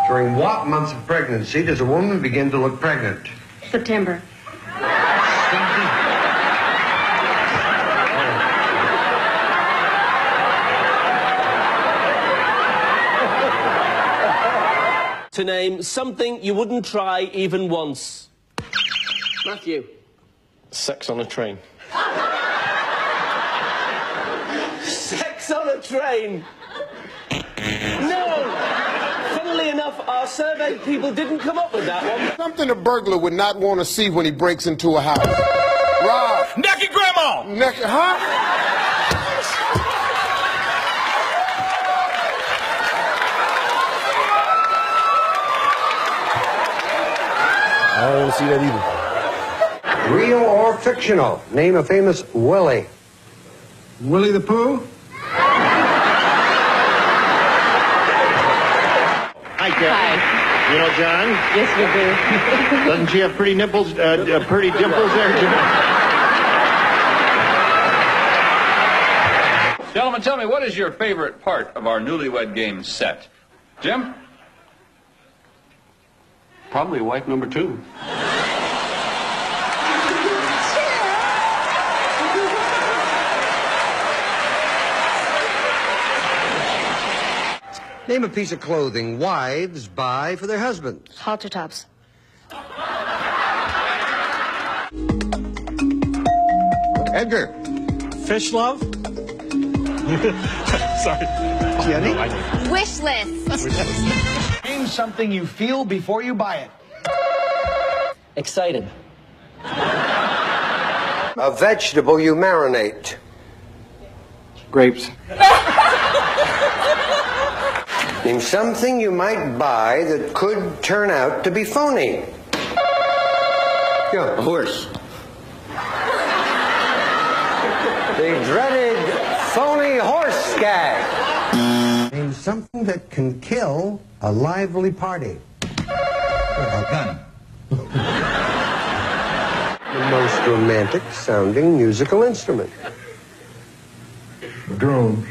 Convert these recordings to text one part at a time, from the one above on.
During what months of pregnancy does a woman begin to look pregnant? September. To name something you wouldn't try even once. Matthew. Sex on a train. Sex on a train. No! Funnily enough, our survey people didn't come up with that one. Something a burglar would not want to see when he breaks into a house. Rob. Naked grandma! Naked, huh? I don't see that either. Real or fictional? Name a famous Willie. Willie the Pooh? Hi, Kathy. Hi. You know John? Yes, we do. Doesn't she have pretty nipples, pretty dimples there, John? Gentlemen, tell me, what is your favorite part of our newlywed game set? Jim? Probably wife number 2. Name a piece of clothing wives buy for their husbands. Halter tops. Edgar. Fish love? Sorry. Jenny? Wish list. Name something you feel before you buy it. Excited. A vegetable you marinate. Grapes. Name something you might buy that could turn out to be phony. A horse. The dreaded phony horse gag. Name something that can kill a lively party. A gun. The most romantic sounding musical instrument. Drone.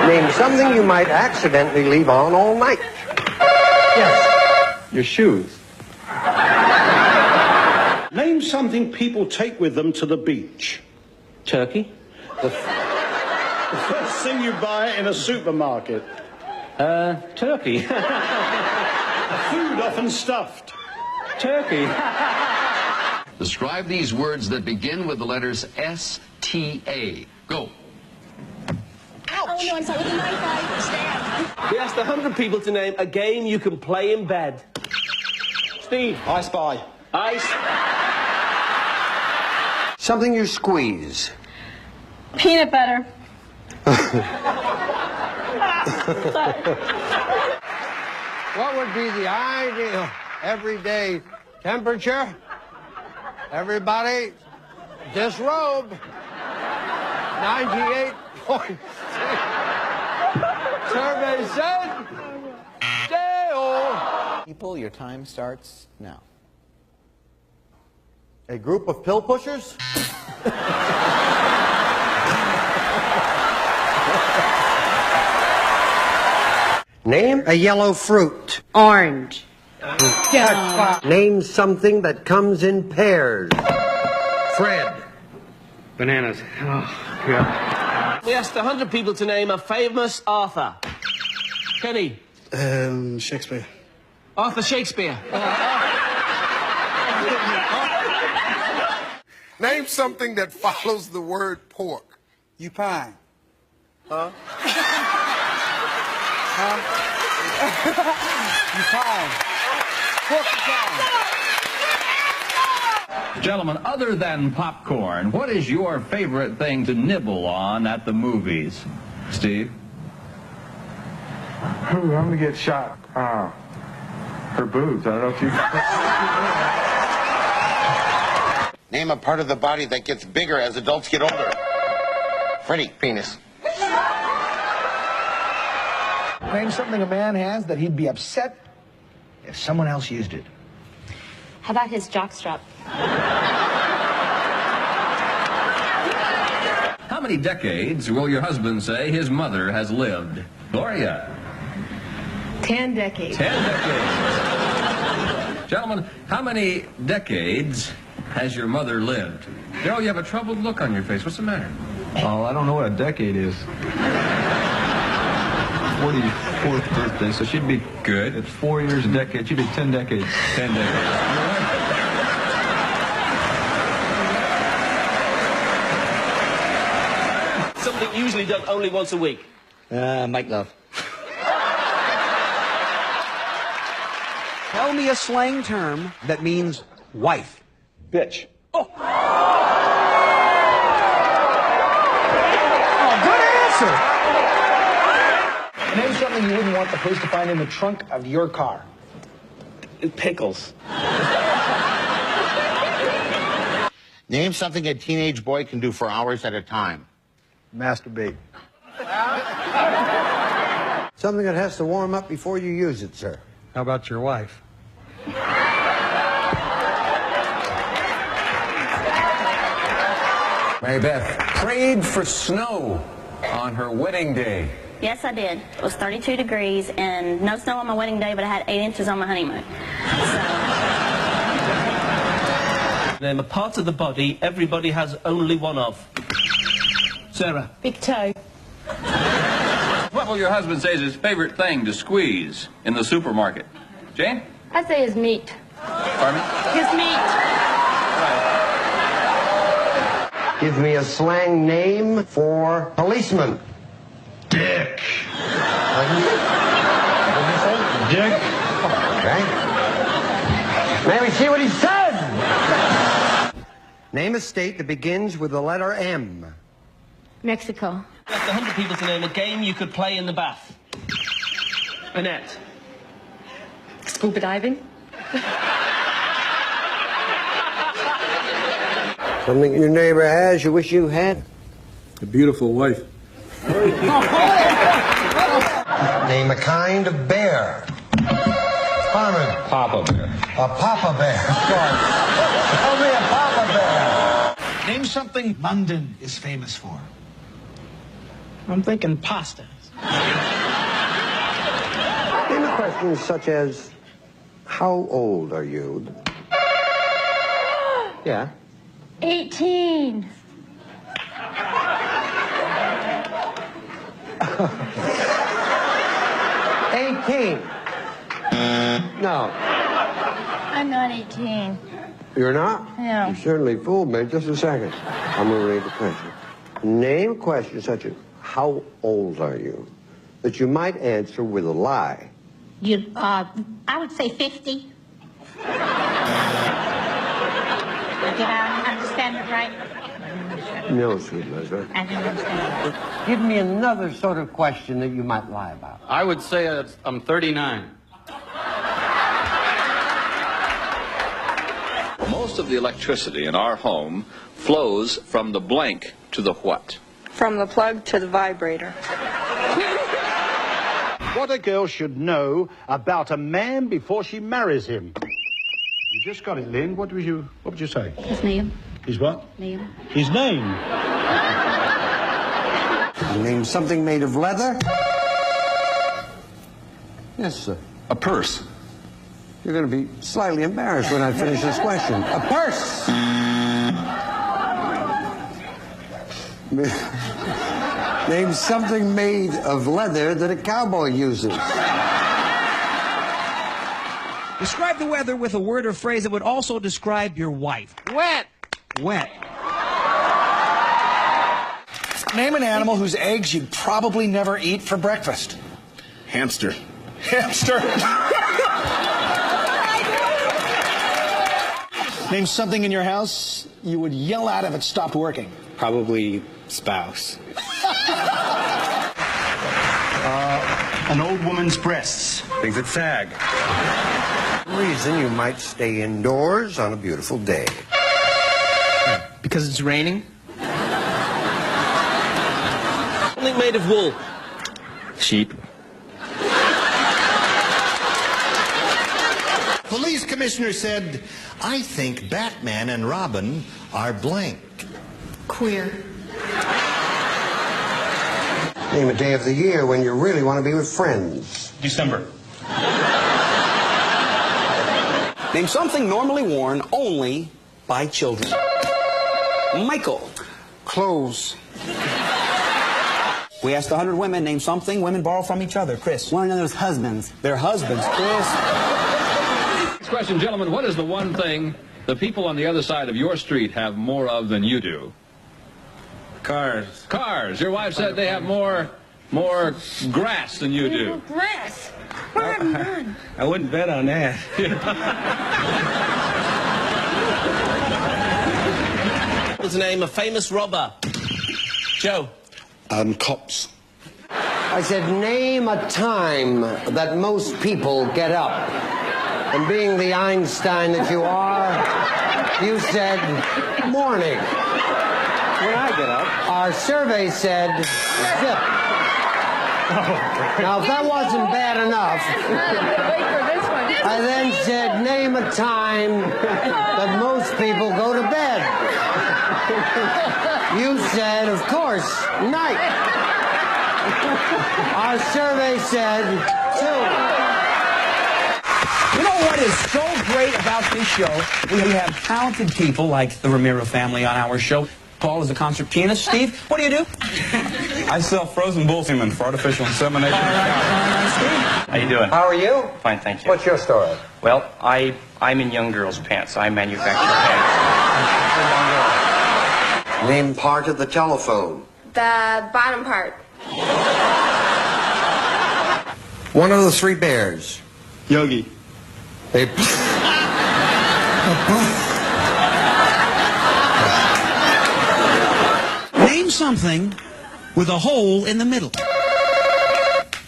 Name something you might accidentally leave on all night. Yes. Your shoes. Name something people take with them to the beach. Turkey. The first thing you buy in a supermarket. Turkey. Food often stuffed. Turkey. Describe these words that begin with the letters S-T-A. Go. Oh, no, I'm sorry. With a knife, I stab. We asked 100 people to name a game you can play in bed. Steve. I Spy. Ice. Something you squeeze. Peanut butter. What would be the ideal everyday temperature? Everybody, disrobe. 98.6. Survey said, Dale. People, your time starts now. A group of pill pushers? Name a yellow fruit. Orange. Name something that comes in pairs. Fred. Bananas. Oh, God. We asked 100 people to name a famous author. Kenny. Shakespeare. Arthur Shakespeare. Name something that follows the word pork. You pie. Huh? You pie. Pork pie. Gentlemen, other than popcorn, what is your favorite thing to nibble on at the movies? Steve? I'm gonna get shot. Her boobs. I don't know if you... Name a part of the body that gets bigger as adults get older. Freddie. Penis. Name something a man has that he'd be upset if someone else used it. How about his jockstrap? How many decades will your husband say his mother has lived? Gloria? 10 decades. 10 decades. Gentlemen, how many decades has your mother lived? Daryl, you have a troubled look on your face. What's the matter? Oh, I don't know what a decade is. 44th birthday, so she'd be Good. at 4 years a decade. She'd be 10 decades. 10 decades. Something usually done only once a week. Make love. Tell me a slang term that means wife. Bitch. Oh, good answer. Name something you wouldn't want the police to find in the trunk of your car. Pickles. Name something a teenage boy can do for hours at a time. Masturbate. Something that has to warm up before you use it, sir. How about your wife? Mary Beth prayed for snow on her wedding day. Yes, I did. It was 32 degrees and no snow on my wedding day, but I had 8 inches on my honeymoon. Name a part of the body everybody has only one of. Sarah. Big toe. What will your husband say is his favorite thing to squeeze in the supermarket? Jane? I'd say his meat. Pardon me? His meat. Give me a slang name for policeman. Dick. What did you say? Dick. Okay. May we see what he said? Name a state that begins with the letter M. Mexico. Left 100 people to name a game you could play in the bath. Annette. Scuba diving. Something your neighbor has you wish you had? A beautiful wife. Name a kind of bear. Harmon. Papa bear. A papa bear. Tell me a papa bear. Name something London is famous for. I'm thinking pasta. Name a question such as, how old are you? Yeah. 18. 18. No. I'm not 18. You're not? No. You certainly fooled me. Just a second. I'm going to read the question. Name a question such as, how old are you? That you might answer with a lie. I would say 50. Did I understand it right? No, sweet Elizabeth. I didn't understand it. Give me another sort of question that you might lie about. I would say I'm 39. Most of the electricity in our home flows from the blank to the what? From the plug to the vibrator. What a girl should know about a man before she marries him. You just got it, Lynn. What would you say? His name. His what? Name. His name. Name something made of leather? Yes, sir. A purse. You're going to be slightly embarrassed when I finish this question. A purse! Name something made of leather that a cowboy uses. Describe the weather with a word or phrase that would also describe your wife. Wet. Wet. Name an animal whose eggs you'd probably never eat for breakfast. Hamster. Hamster. Name something in your house you would yell at if it stopped working. Probably spouse. An old woman's breasts. Things that sag. Reason you might stay indoors on a beautiful day. Because it's raining? Something made of wool. Sheep. Police commissioner said, I think Batman and Robin are blank. Queer. Name a day of the year when you really want to be with friends. December. Name something normally worn only by children. Michael. Clothes. We asked 100 women, name something women borrow from each other. Chris. One another's husbands. Their husbands. Chris. Next question, gentlemen. What is the one thing the people on the other side of your street have more of than you do? Cars. Cars. Your wife said they have more grass than you do. Grass. Where have none? I wouldn't bet on that. What's the name? A famous robber. Joe. Cops. I said, name a time that most people get up. And being the Einstein that you are, you said morning. When I get up. Our survey said zip. Now, if that wasn't bad enough, I then said, name a time that most people go to bed. You said, of course, night. Our survey said 2. You know what is so great about this show? We have talented people like the Ramiro family on our show. Paul is a concert pianist. Steve, what do you do? I sell frozen bull semen for artificial insemination. All right, Steve. How you doing? How are you? Fine, thank you. What's your story? Well, I'm in young girls' pants. I manufacture pants. Name part of the telephone. The bottom part. One of the 3 bears. Yogi. They... Name something with a hole in the middle.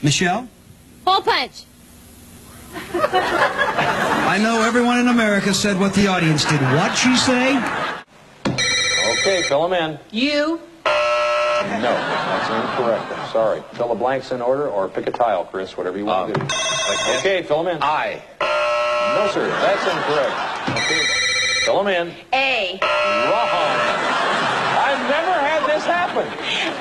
Michelle? Hole punch. I know everyone in America said what the audience did. What'd she say? Okay, fill them in. You. No, that's incorrect. I'm sorry. Fill the blanks in order or pick a tile, Chris, whatever you want to do. Okay, fill them in. I. No, sir, that's incorrect. Okay, fill them in. A. Wrong. I've never had this happen.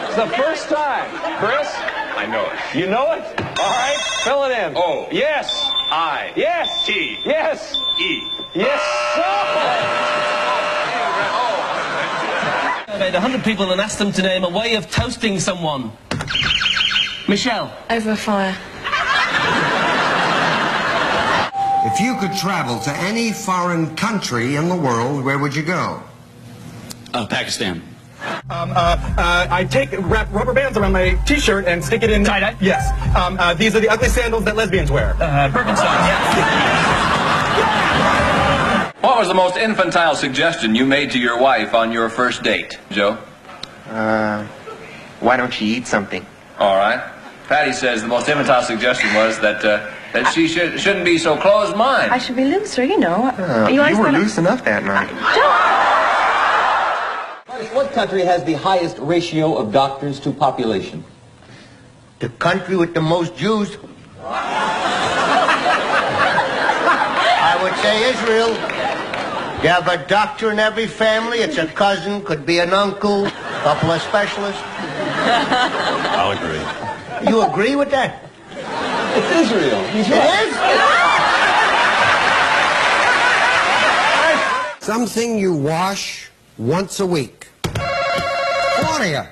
It's the first time. Chris? I know it. You know it? All right, fill it in. O. Yes. I. Yes. T. Yes. E. Yes, sir. Surveyed 100 people and asked them to name a way of toasting someone. Michelle. Over fire. If you could travel to any foreign country in the world, where would you go? Pakistan. I wrap rubber bands around my T-shirt and stick it in... Tie-dye? Yes. These are the ugly sandals that lesbians wear. Birkenstocks. What was the most infantile suggestion you made to your wife on your first date, Joe? Why don't you eat something? All right. Patty says the most infantile suggestion was that she shouldn't be so closed-minded. I should be looser, you know. You were loose enough that night. What country has the highest ratio of doctors to population? The country with the most Jews. I would say Israel. You have a doctor in every family. It's a cousin, could be an uncle, a couple of specialists. I'll agree. You agree with that? It's Israel. He's right. It is? Something you wash once a week. Claudia.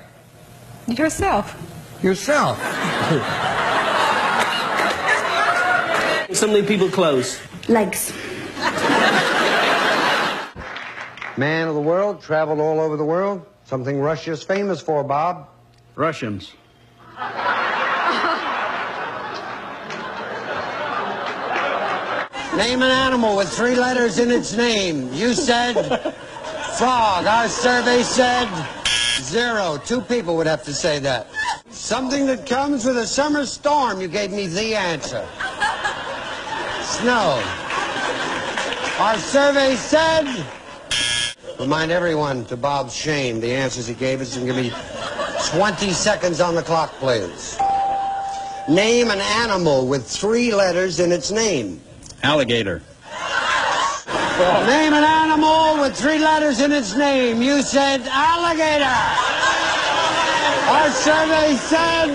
Yourself. Yourself. So many people close. Legs. Man of the world, traveled all over the world. Something Russia's famous for, Bob. Russians. Name an animal with 3 letters in its name. You said frog. Our survey said 0. 2 people would have to say that. Something that comes with a summer storm. You gave me the answer. Snow. Our survey said... Remind everyone, to Bob's shame, the answers he gave us, and give me 20 seconds on the clock, please. Name an animal with 3 letters in its name. Alligator. Name an animal with 3 letters in its name. You said alligator. Our survey said